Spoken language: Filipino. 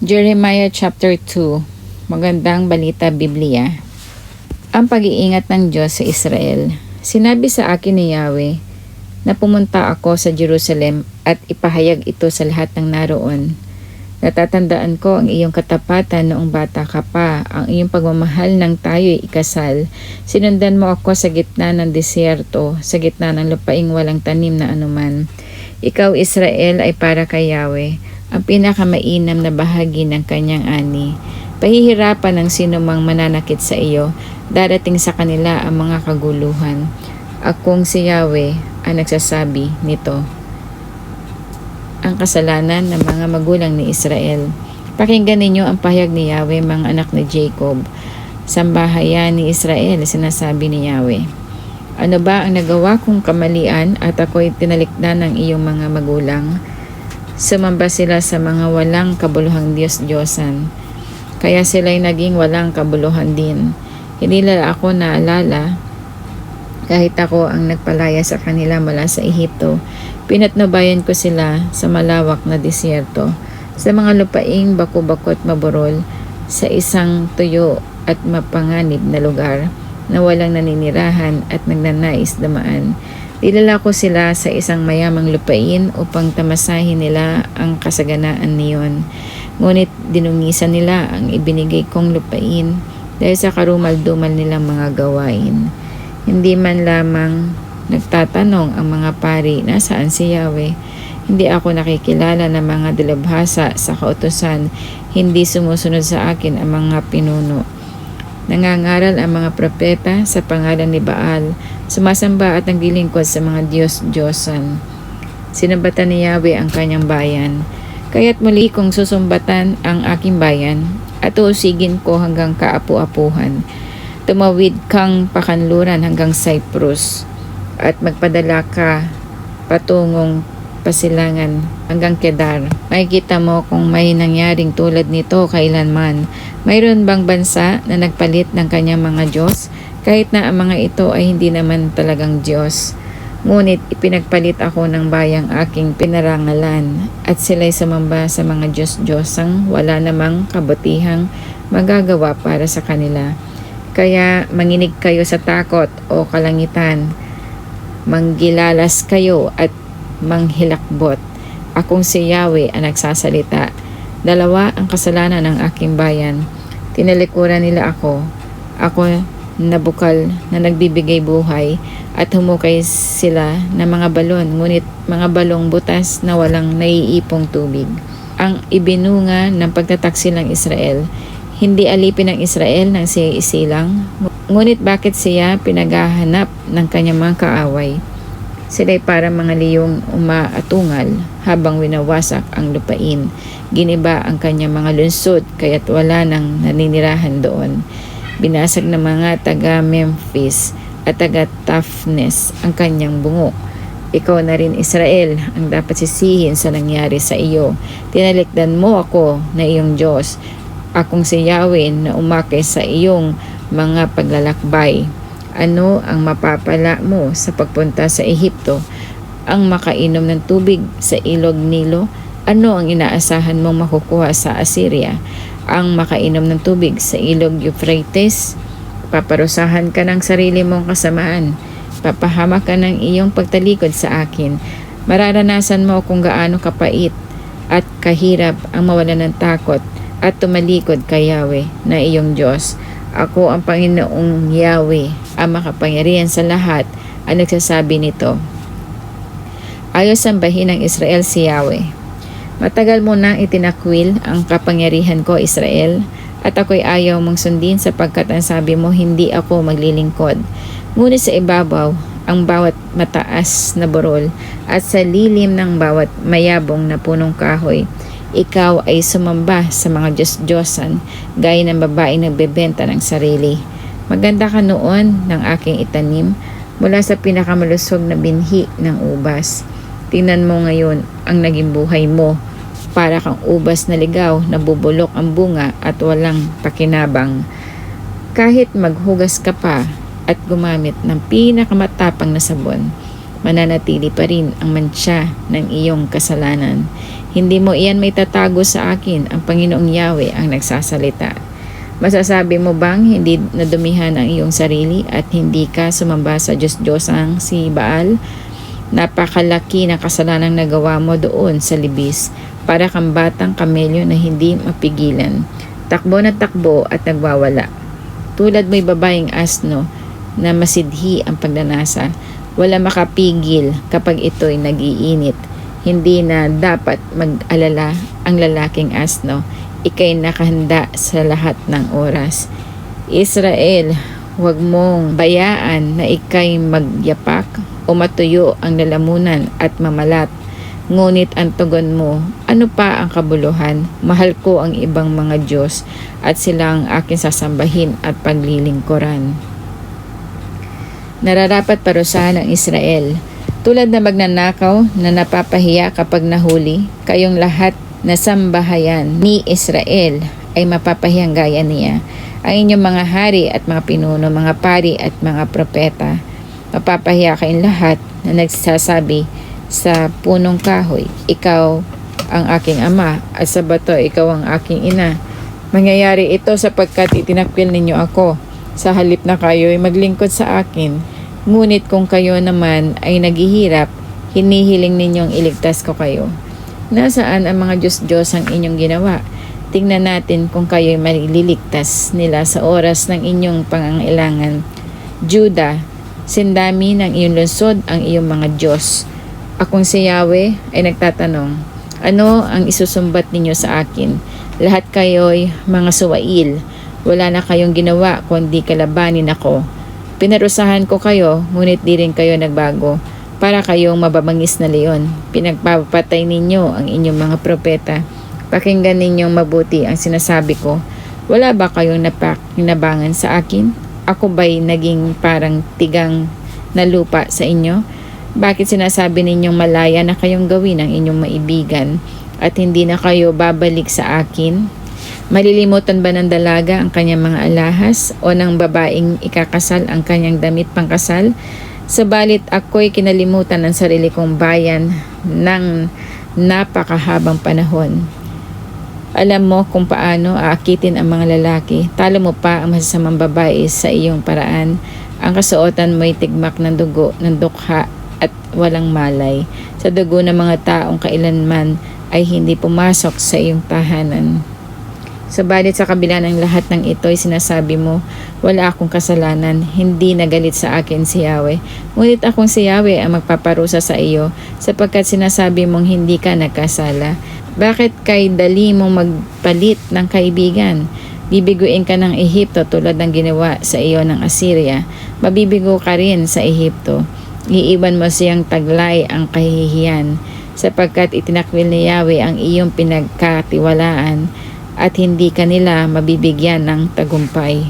Jeremiah chapter 2. Magandang balita Biblia. Ang pag-iingat ng Diyos sa Israel. Sinabi sa akin ni Yahweh na pumunta ako sa Jerusalem at ipahayag ito sa lahat ng naroon. Natatandaan ko ang iyong katapatan noong bata ka pa, ang iyong pagmamahal ng tayo'y ikasal. Sinundan mo ako sa gitna ng disyerto, sa gitna ng lupaing walang tanim na anuman. Ikaw, Israel, ay para kay Yahweh, ang pinakamainam na bahagi ng kanyang ani. Pahihirapan ng sino mang mananakit sa iyo, darating sa kanila ang mga kaguluhan. Akong si Yahweh ang nagsasabi nito. Ang kasalanan ng mga magulang ni Israel. Pakinggan ninyo ang pahayag ni Yahweh, mga anak ni Jacob. Sambahayan ni Israel, sinasabi ni Yahweh. Ano ba ang nagawa kong kamalian at ako'y tinalikdan ng iyong mga magulang? Sumamba sila sa mga walang kabuluhang Diyos-Diyosan, kaya sila'y naging walang kabuluhan din. Hindi nila ako naalala kahit ako ang nagpalaya sa kanila mula sa Ehipto. Pinatnubayan ko sila sa malawak na disyerto, sa mga lupaing bako-bako at maburol, sa isang tuyo at mapanganib na lugar na walang naninirahan at nagnanais dumaan. Dilala ko sila sa isang mayamang lupain upang tamasahin nila ang kasaganaan niyon. Ngunit dinungisan nila ang ibinigay kong lupain dahil sa karumal-dumal nilang mga gawain. Hindi man lamang nagtatanong ang mga pari, nasaan si Yahweh? Hindi ako nakikilala ng mga dalubhasa sa kautusan. Hindi sumusunod sa akin ang mga pinuno. Nangangaral ang mga propeta sa pangalan ni Baal, sumasamba at naglilingkod sa mga Diyos-Diyosan. Sinambatan ni Yahweh ang kanyang bayan. Kaya't muli kong susumbatan ang aking bayan at uusigin ko hanggang kaapu-apuhan. Tumawid kang pakanluran hanggang Cyprus at magpadala ka patungong Pasilangan hanggang Kedar. Makikita mo kung may nangyaring tulad nito kailanman. Mayroon bang bansa na nagpalit ng kanyang mga Diyos? Kahit na ang mga ito ay hindi naman talagang Diyos. Ngunit ipinagpalit ako ng bayang aking pinarangalan at sila'y sumamba sa mga Diyos-Diyosang wala namang kabutihang magagawa para sa kanila. Kaya manginig kayo sa takot o kalangitan. Manggilalas kayo at manghilakbot. Akong si Yahweh ang nagsasalita. Dalawa ang kasalanan ng aking bayan. Tinalikuran nila ako. Ako nabukal na nagbibigay buhay at humukay sila ng mga balon, ngunit mga balong butas na walang naiipong tubig. Ang ibinunga ng pagtataksil ng Israel. Hindi alipin ng Israel nang siya isilang. Ngunit bakit siya pinaghahanap ng kanyang mga kaaway? Sila'y para mga liyong umaatungal habang winawasak ang lupain. Giniba ang kanyang mga lungsod kaya't wala nang naninirahan doon. Binasag ng mga taga-Memphis at taga-Taphnes ang kanyang bungo. Ikaw na rin, Israel, ang dapat sisihin sa nangyari sa iyo. Tinalikdan mo ako na iyong Diyos. Akong si Yahweh na umakay sa iyong mga paglalakbay. Ano ang mapapala mo sa pagpunta sa Ehipto? Ang makainom ng tubig sa ilog Nilo? Ano ang inaasahan mong makukuha sa Assyria? Ang makainom ng tubig sa ilog Euphrates? Paparusahan ka ng sarili mong kasamaan. Papahamak ka ng iyong pagtalikod sa akin. Mararanasan mo kung gaano kapait at kahirap ang mawalan ng takot at tumalikod kay Yahweh na iyong Diyos. Ako ang Panginoong Yahweh, ang makapangyarihan sa lahat, ang nagsasabi nito. Ayaw sambahin ng Israel si Yahweh. Matagal mo nang itinakwil ang kapangyarihan ko, Israel, at ako'y ayaw mong sundin sapagkat ang sabi mo, hindi ako maglilingkod. Ngunit sa ibabaw, ang bawat mataas na burol at sa lilim ng bawat mayabong na punong kahoy, ikaw ay sumamba sa mga Diyos-Diyosan, gaya ng babaeng nagbebenta ng sarili. Maganda ka noon ng aking itanim mula sa pinakamalusog na binhi ng ubas. Tingnan mo ngayon ang naging buhay mo. Para kang ubas na ligaw na bubulok ang bunga at walang pakinabang. Kahit maghugas ka pa at gumamit ng pinakamatapang na sabon, mananatili pa rin ang mantsa ng iyong kasalanan. Hindi mo iyan may tatago sa akin, ang Panginoong Yahweh ang nagsasalita. Masasabi mo bang hindi nadumihan ang iyong sarili at hindi ka sumamba sa Diyos-Diyosang si Baal? Napakalaki ng kasalanang nagawa mo doon sa libis, para kang batang kamelyo na hindi mapigilan. Takbo na takbo at nagwawala. Tulad mo'y babaeng asno na masidhi ang pagnanasa. Wala makapigil kapag ito'y nag-iinit. Hindi na dapat mag-alala ang lalaking asno. Ika'y nakahanda sa lahat ng oras. Israel, huwag mong bayaan na ika'y magyapak o matuyo ang lalamunan at mamalat. Ngunit ang tugon mo, ano pa ang kabuluhan? Mahal ko ang ibang mga Diyos at sila ang aking sasambahin at paglilingkuran. Nararapat parusahan ng Israel. Tulad na magnanakaw na napapahiya kapag nahuli, kayong lahat na sambahayan ni Israel ay mapapahiyang gaya niya. Ang inyong mga hari at mga pinuno, mga pari at mga propeta, mapapahiya kayong lahat na nagsasabi sa punong kahoy, ikaw ang aking ama, at sa bato, ikaw ang aking ina. Mangyayari ito sapagkat itinakpil ninyo ako, sa halip na kayo ay maglingkod sa akin. Ngunit kung kayo naman ay naghihirap, hinihiling ninyong iligtas ko kayo. Nasaan ang mga Diyos-Diyos ang inyong ginawa? Tingnan natin kung kayo'y maliligtas nila sa oras ng inyong pangangailangan. Juda, sindami ng iyong lungsod ang iyong mga Diyos. Akong si Yahweh ay nagtatanong, ano ang isusumbat ninyo sa akin? Lahat kayo'y mga suwail. Wala na kayong ginawa kundi kalabanin ako. Pinarusahan ko kayo, ngunit di rin kayo nagbago. Para kayong mababangis na leon, pinagpapatay ninyo ang inyong mga propeta. Pakinggan ninyong mabuti ang sinasabi ko. Wala ba kayong napakinabangan sa akin? Ako ba'y naging parang tigang na lupa sa inyo? Bakit sinasabi ninyong malaya na kayong gawin ang inyong maibigan at hindi na kayo babalik sa akin? Malilimutan ba ng dalaga ang kanyang mga alahas o ng babaeng ikakasal ang kanyang damit pangkasal? Sabalit ako'y kinalimutan ng sarili kong bayan ng napakahabang panahon. Alam mo kung paano aakitin ang mga lalaki. Talo mo pa ang masasamang babae sa iyong paraan. Ang kasuotan mo'y tigmak ng dugo, ng dukha at walang malay. Sa dugo ng mga taong kailanman ay hindi pumasok sa iyong tahanan. Sabalit sa kabila ng lahat ng ito ay sinasabi mo, wala akong kasalanan, hindi nagalit sa akin si Yahweh. Ngunit akong si Yahweh ang magpaparusa sa iyo, sapagkat sinasabi mong hindi ka nagkasala. Bakit kay dali mong magpalit ng kaibigan? Bibiguin ka ng Ehipto tulad ng ginawa sa iyo ng Assyria. Mabibigo ka rin sa Ehipto. Iiwan mo siyang taglay ang kahihiyan, sapagkat itinakwil ni Yahweh ang iyong pinagkatiwalaan, at hindi kanila mabibigyan ng tagumpay.